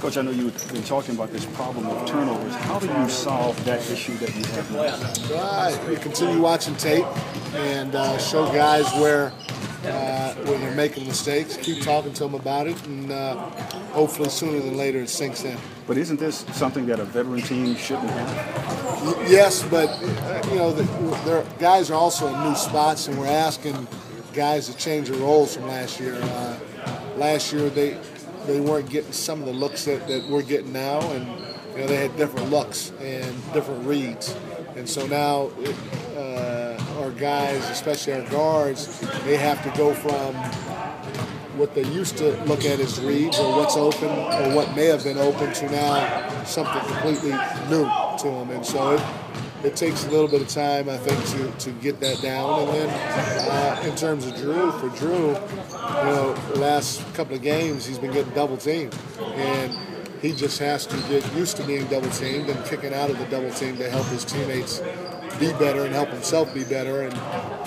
Coach, I know you've been talking about this problem of turnovers. How do you solve that issue that you have now? Well, we continue watching tape and show guys where they're making mistakes. Keep talking to them about it, and hopefully sooner than later it sinks in. But isn't this something that a veteran team shouldn't have? Yes, but their guys are also in new spots, and we're asking guys to change their roles from last year. Last year they weren't getting some of the looks that we're getting now, and they had different looks and different reads. And so now our guys, especially our guards, they have to go from what they used to look at as reads or what's open or what may have been open to now something completely new to them. And so it takes a little bit of time, I think, to get that down. And then in terms of Drew, the last couple of games he's been getting double teamed, and he just has to get used to being double teamed and kicking out of the double team to help his teammates be better and help himself be better and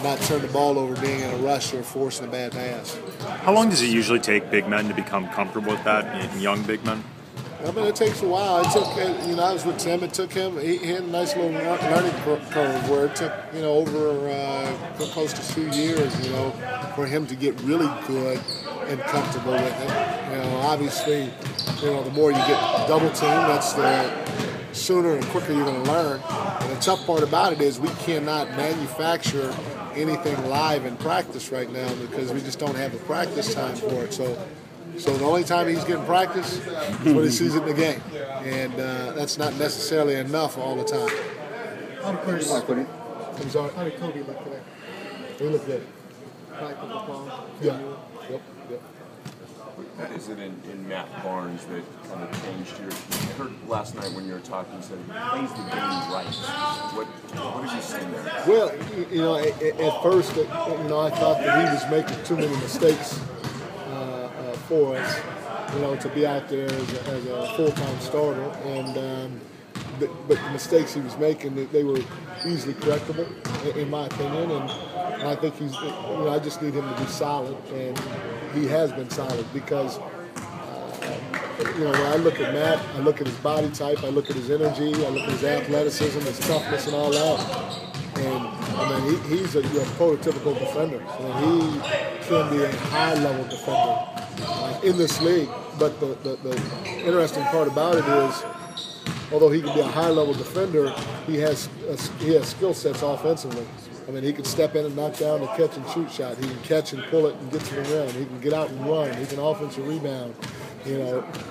not turn the ball over being in a rush or forcing a bad pass. How long does it usually take big men to become comfortable with that, young big men? I mean, it takes a while. It took, I was with Tim. It took him. He had a nice little learning curve where it took, over close to 2 years, for him to get really good and comfortable with it. Obviously, the more you get double teamed, that's the sooner and quicker you're going to learn. And the tough part about it is we cannot manufacture anything live in practice right now because we just don't have the practice time for it. So the only time he's getting practice is when he sees it in the game. And that's not necessarily enough all the time. How did Curtis look today? I'm sorry? How did Kobe look today? He looked good. Back with the ball? Yeah. Yep. What is it in Matt Barnes that kind of changed your? I heard last night when you were talking, you said he plays the game right. What have you seen there? Well, at first, I thought that he was making too many mistakes for us, to be out there as a full-time starter, and but the mistakes he was making, they were easily correctable, in my opinion, and I think he's, I just need him to be solid, and he has been solid because, when I look at Matt, I look at his body type, I look at his energy, I look at his athleticism, his toughness, and all that, and he's a prototypical defender. He can be a high-level defender in this league, but the interesting part about it is, although he can be a high-level defender, he has skill sets offensively. He can step in and knock down the catch and shoot shot. He can catch and pull it and get to the rim. He can get out and run. He can offensive rebound.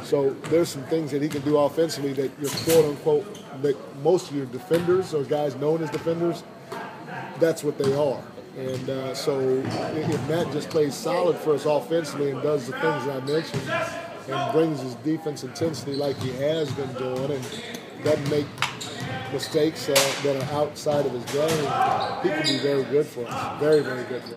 So there's some things that he can do offensively that your quote-unquote, that most of your defenders or guys known as defenders, that's what they are. And so if Matt just plays solid for us offensively and does the things that I mentioned and brings his defense intensity like he has been doing and doesn't make mistakes that are outside of his game, he can be very good for us. Very, very good for us.